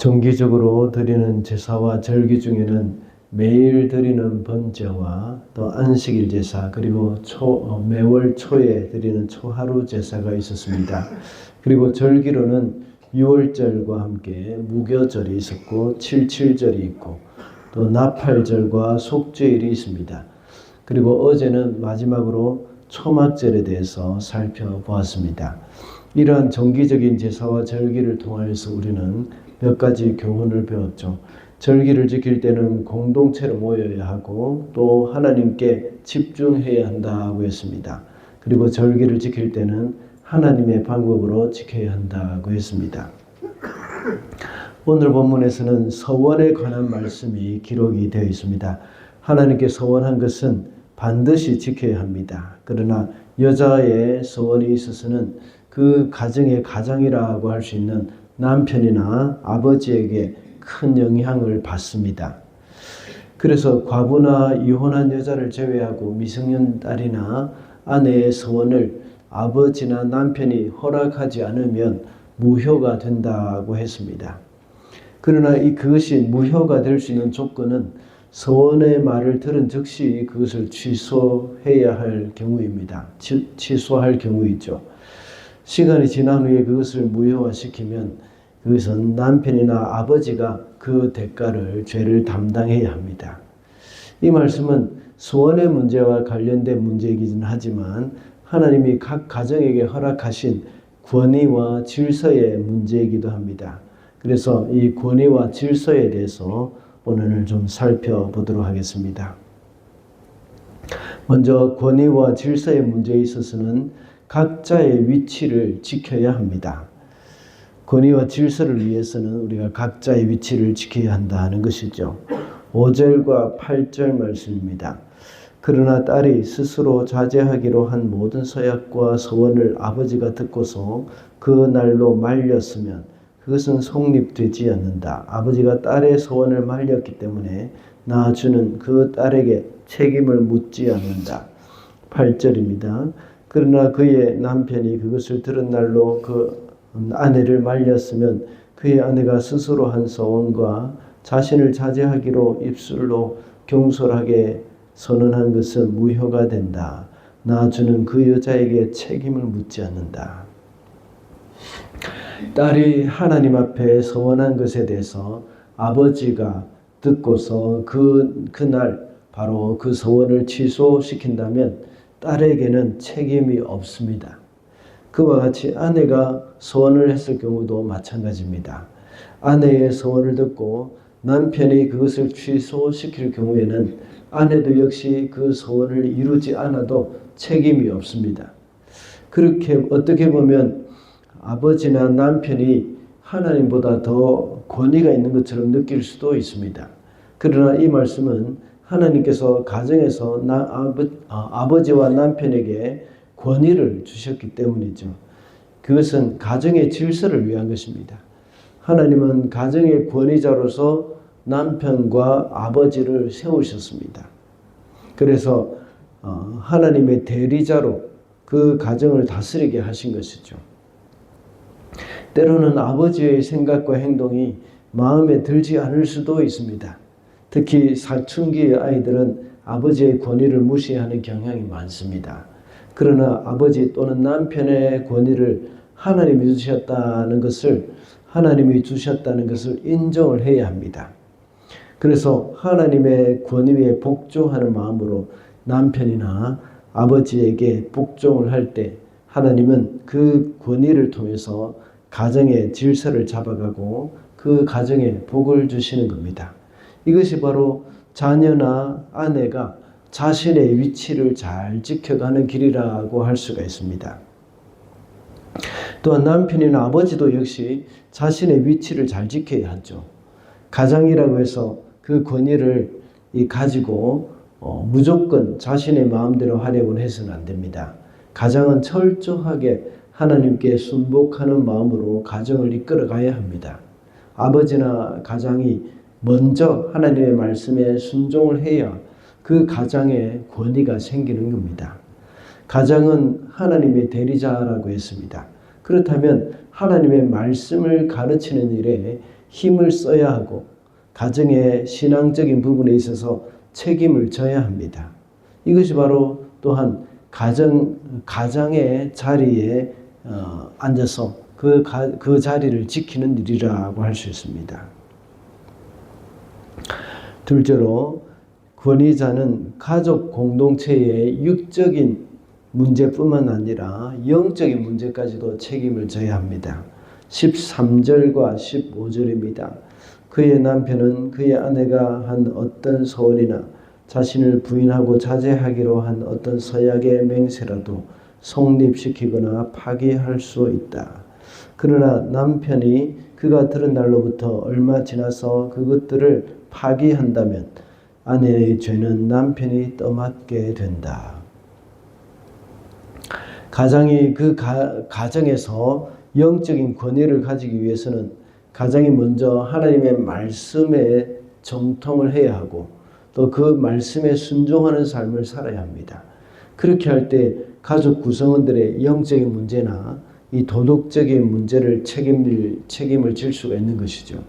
정기적으로 드리는 제사와 절기 중에는 매일 드리는 번제와 또 안식일 제사 그리고 매월 초에 드리는 초하루 제사가 있었습니다. 그리고 절기로는 6월절과 함께 무교절이 있었고 77절이 있고 또 나팔절과 속죄일이 있습니다. 그리고 어제는 마지막으로 초막절에 대해서 살펴보았습니다. 이러한 정기적인 제사와 절기를 통하여서 우리는 몇 가지 교훈을 배웠죠. 절기를 지킬 때는 공동체로 모여야 하고 또 하나님께 집중해야 한다고 했습니다. 그리고 절기를 지킬 때는 하나님의 방법으로 지켜야 한다고 했습니다. 오늘 본문에서는 서원에 관한 말씀이 기록이 되어 있습니다. 하나님께 서원한 것은 반드시 지켜야 합니다. 그러나 여자의 서원이 있어서는 그 가정의 가장이라고 할 수 있는 남편이나 아버지에게 큰 영향을 받습니다. 그래서 과부나 이혼한 여자를 제외하고 미성년 딸이나 아내의 서원을 아버지나 남편이 허락하지 않으면 무효가 된다고 했습니다. 그러나 그것이 무효가 될 수 있는 조건은 서원의 말을 들은 즉시 그것을 취소해야 할 경우입니다. 취소할 경우이죠. 시간이 지난 후에 그것을 무효화시키면 그것은 남편이나 아버지가 그 대가를 죄를 담당해야 합니다. 이 말씀은 소원의 문제와 관련된 문제이긴 하지만 하나님이 각 가정에게 허락하신 권위와 질서의 문제이기도 합니다. 그래서 이 권위와 질서에 대해서 오늘 좀 살펴보도록 하겠습니다. 먼저 권위와 질서의 문제에 있어서는 각자의 위치를 지켜야 합니다. 권위와 질서를 위해서는 우리가 각자의 위치를 지켜야 한다는 것이죠. 5절과 8절 말씀입니다. 그러나 딸이 스스로 자제하기로 한 모든 서약과 서원을 아버지가 듣고서 그 날로 말렸으면 그것은 성립되지 않는다. 아버지가 딸의 서원을 말렸기 때문에 낳아주는 그 딸에게 책임을 묻지 않는다. 8절입니다. 그러나 그의 남편이 그것을 들은 날로 그 아내를 말렸으면 그의 아내가 스스로 한 서원과 자신을 자제하기로 입술로 경솔하게 선언한 것은 무효가 된다. 낳아주는 그 여자에게 책임을 묻지 않는다. 딸이 하나님 앞에 서원한 것에 대해서 아버지가 듣고서 그날 바로 그 서원을 취소시킨다면 딸에게는 책임이 없습니다. 그와 같이 아내가 서원을 했을 경우도 마찬가지입니다. 아내의 서원을 듣고 남편이 그것을 취소시킬 경우에는 아내도 역시 그 서원을 이루지 않아도 책임이 없습니다. 그렇게 어떻게 보면 아버지나 남편이 하나님보다 더 권위가 있는 것처럼 느낄 수도 있습니다. 그러나 이 말씀은 하나님께서 가정에서 아버지와 남편에게 권위를 주셨기 때문이죠. 그것은 가정의 질서를 위한 것입니다. 하나님은 가정의 권위자로서 남편과 아버지를 세우셨습니다. 그래서 하나님의 대리자로 그 가정을 다스리게 하신 것이죠. 때로는 아버지의 생각과 행동이 마음에 들지 않을 수도 있습니다. 특히 사춘기의 아이들은 아버지의 권위를 무시하는 경향이 많습니다. 그러나 아버지 또는 남편의 권위를 하나님이 주셨다는 것을 인정을 해야 합니다. 그래서 하나님의 권위에 복종하는 마음으로 남편이나 아버지에게 복종을 할 때 하나님은 그 권위를 통해서 가정의 질서를 잡아가고 그 가정에 복을 주시는 겁니다. 이것이 바로 자녀나 아내가 자신의 위치를 잘 지켜가는 길이라고 할 수가 있습니다. 또한 남편이나 아버지도 역시 자신의 위치를 잘 지켜야 하죠. 가장이라고 해서 그 권위를 가지고 무조건 자신의 마음대로 하려고 해서는 안 됩니다. 가장은 철저하게 하나님께 순복하는 마음으로 가정을 이끌어 가야 합니다. 아버지나 가장이 먼저 하나님의 말씀에 순종을 해야 그 가장의 권위가 생기는 겁니다. 가장은 하나님의 대리자라고 했습니다. 그렇다면 하나님의 말씀을 가르치는 일에 힘을 써야 하고 가정의 신앙적인 부분에 있어서 책임을 져야 합니다. 이것이 바로 또한 가장의 자리에 앉아서 그 자리를 지키는 일이라고 할 수 있습니다. 둘째로 권위자는 가족 공동체의 육적인 문제뿐만 아니라 영적인 문제까지도 책임을 져야 합니다. 13절과 15절입니다. 그의 남편은 그의 아내가 한 어떤 소원이나 자신을 부인하고 자제하기로 한 어떤 서약의 맹세라도 성립시키거나 파기할 수 있다. 그러나 남편이 그가 들은 날로부터 얼마 지나서 그것들을 파기한다면 아내의 죄는 남편이 떠맡게 된다. 가장이 그 가정에서 영적인 권위를 가지기 위해서는 가장이 먼저 하나님의 말씀에 정통을 해야 하고 또 그 말씀에 순종하는 삶을 살아야 합니다. 그렇게 할 때 가족 구성원들의 영적인 문제나 이 도덕적인 문제를 책임을 질 수가 있는 것이죠.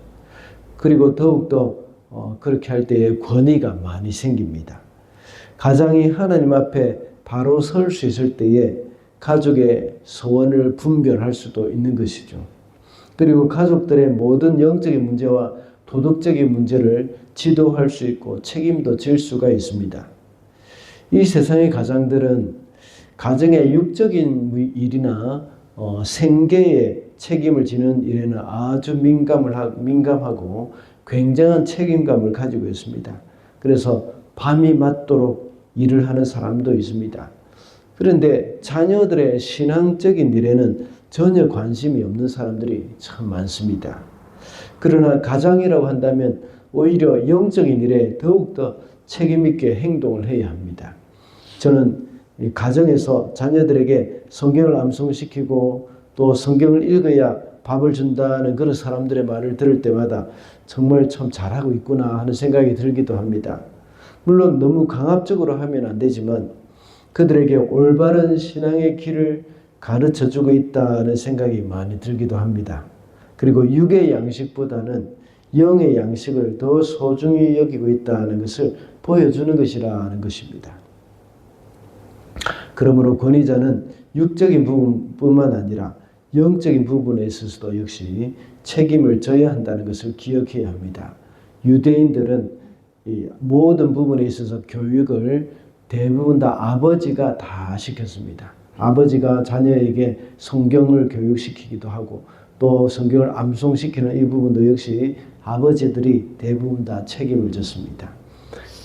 그리고 더욱더 그렇게 할 때에 권위가 많이 생깁니다. 가장이 하나님 앞에 바로 설 수 있을 때에 가족의 소원을 분별할 수도 있는 것이죠. 그리고 가족들의 모든 영적인 문제와 도덕적인 문제를 지도할 수 있고 책임도 질 수가 있습니다. 이 세상의 가장들은 가정의 육적인 일이나 생계의 책임을 지는 일에는 아주 민감하고 굉장한 책임감을 가지고 있습니다. 그래서 밤이 맞도록 일을 하는 사람도 있습니다. 그런데 자녀들의 신앙적인 일에는 전혀 관심이 없는 사람들이 참 많습니다. 그러나 가장이라고 한다면 오히려 영적인 일에 더욱더 책임있게 행동을 해야 합니다. 저는 가정에서 자녀들에게 성경을 암송시키고 또 성경을 읽어야 밥을 준다는 그런 사람들의 말을 들을 때마다 정말 참 잘하고 있구나 하는 생각이 들기도 합니다. 물론 너무 강압적으로 하면 안 되지만 그들에게 올바른 신앙의 길을 가르쳐주고 있다는 생각이 많이 들기도 합니다. 그리고 육의 양식보다는 영의 양식을 더 소중히 여기고 있다는 것을 보여주는 것이라는 것입니다. 그러므로 권위자는 육적인 부분뿐만 아니라 영적인 부분에 있어서도 역시 책임을 져야 한다는 것을 기억해야 합니다. 유대인들은 이 모든 부분에 있어서 교육을 대부분 다 아버지가 다 시켰습니다. 아버지가 자녀에게 성경을 교육시키기도 하고 또 성경을 암송시키는 이 부분도 역시 아버지들이 대부분 다 책임을 졌습니다.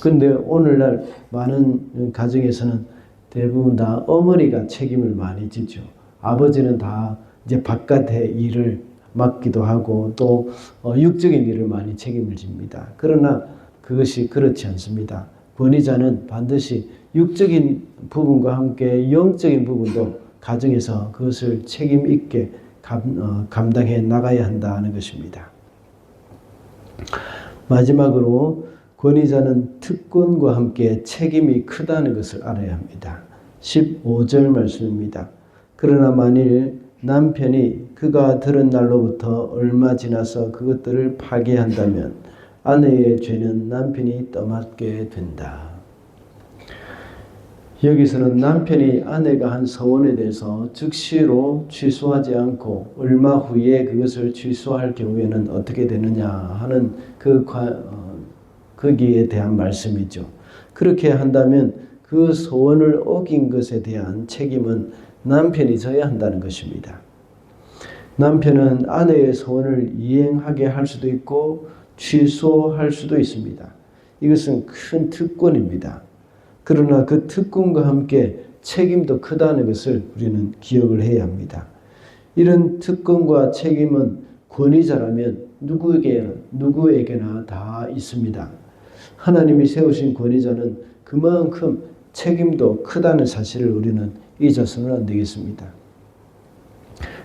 그런데 오늘날 많은 가정에서는 대부분 다 어머니가 책임을 많이 지죠. 아버지는 다 이제 바깥의 일을 맡기도 하고 또 육적인 일을 많이 책임을 집니다. 그러나 그것이 그렇지 않습니다. 권위자는 반드시 육적인 부분과 함께 영적인 부분도 가정에서 그것을 책임 있게 감당해 나가야 한다는 것입니다. 마지막으로 권위자는 특권과 함께 책임이 크다는 것을 알아야 합니다. 15절 말씀입니다. 그러나 만일 남편이 그가 들은 날로부터 얼마 지나서 그것들을 파기한다면 아내의 죄는 남편이 떠맡게 된다. 여기서는 남편이 아내가 한 서원에 대해서 즉시로 취소하지 않고 얼마 후에 그것을 취소할 경우에는 어떻게 되느냐 하는 거기에 대한 말씀이죠. 그렇게 한다면 그 소원을 어긴 것에 대한 책임은 남편이 져야 한다는 것입니다. 남편은 아내의 소원을 이행하게 할 수도 있고 취소할 수도 있습니다. 이것은 큰 특권입니다. 그러나 그 특권과 함께 책임도 크다는 것을 우리는 기억을 해야 합니다. 이런 특권과 책임은 권위자라면 누구에게나 다 있습니다. 하나님이 세우신 권위자는 그만큼 책임도 크다는 사실을 우리는 잊어서는 안 되겠습니다.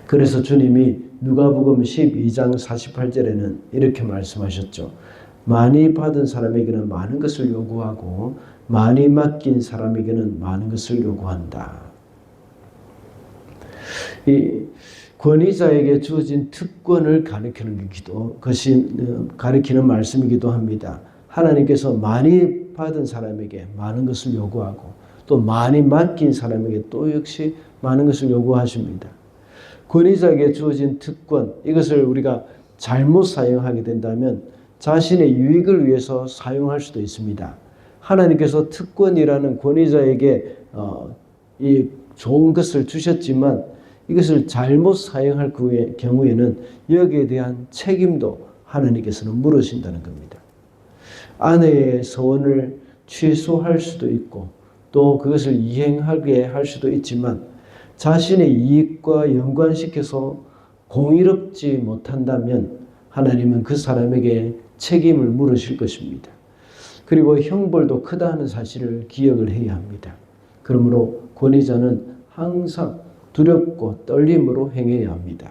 그래서 주님이 누가복음 12장 48절에는 이렇게 말씀하셨죠. 많이 받은 사람에게는 많은 것을 요구하고 많이 맡긴 사람에게는 많은 것을 요구한다. 이 권위자에게 주어진 특권을 가리키는 말씀이기도 합니다. 하나님께서 많이 받은 사람에게 많은 것을 요구하고 또 많이 맡긴 사람에게 또 역시 많은 것을 요구하십니다. 권위자에게 주어진 특권, 이것을 우리가 잘못 사용하게 된다면 자신의 유익을 위해서 사용할 수도 있습니다. 하나님께서 특권이라는 권위자에게 이 좋은 것을 주셨지만 이것을 잘못 사용할 경우에는 여기에 대한 책임도 하나님께서는 물으신다는 겁니다. 아내의 소원을 취소할 수도 있고 또 그것을 이행하게 할 수도 있지만 자신의 이익과 연관시켜서 공의롭지 못한다면 하나님은 그 사람에게 책임을 물으실 것입니다. 그리고 형벌도 크다는 사실을 기억을 해야 합니다. 그러므로 권위자는 항상 두렵고 떨림으로 행해야 합니다.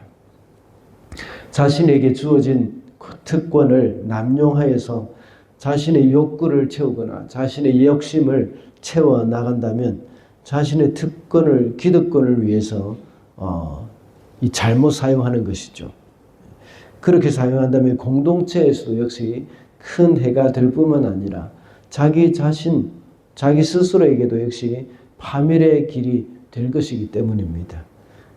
자신에게 주어진 특권을 남용하여서 자신의 욕구를 채우거나 자신의 욕심을 채워 나간다면 자신의 특권을, 기득권을 위해서 잘못 사용하는 것이죠. 그렇게 사용한다면 공동체에서도 역시 큰 해가 될 뿐만 아니라 자기 스스로에게도 역시 파멸의 길이 될 것이기 때문입니다.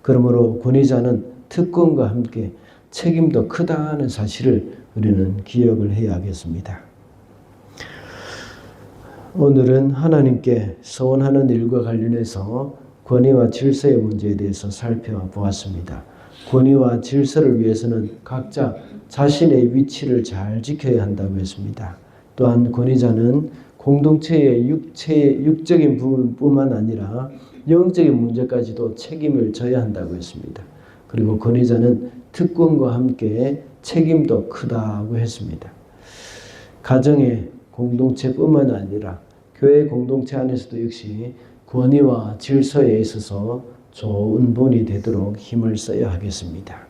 그러므로 권위자는 특권과 함께 책임도 크다는 사실을 우리는 기억을 해야 하겠습니다. 오늘은 하나님께 서원하는 일과 관련해서 권위와 질서의 문제에 대해서 살펴보았습니다. 권위와 질서를 위해서는 각자 자신의 위치를 잘 지켜야 한다고 했습니다. 또한 권위자는 공동체의 육적인 부분뿐만 아니라 영적인 문제까지도 책임을 져야 한다고 했습니다. 그리고 권위자는 특권과 함께 책임도 크다고 했습니다. 가정의 공동체뿐만 아니라 교회 공동체 안에서도 역시 권위와 질서에 있어서 좋은 본이 되도록 힘을 써야 하겠습니다.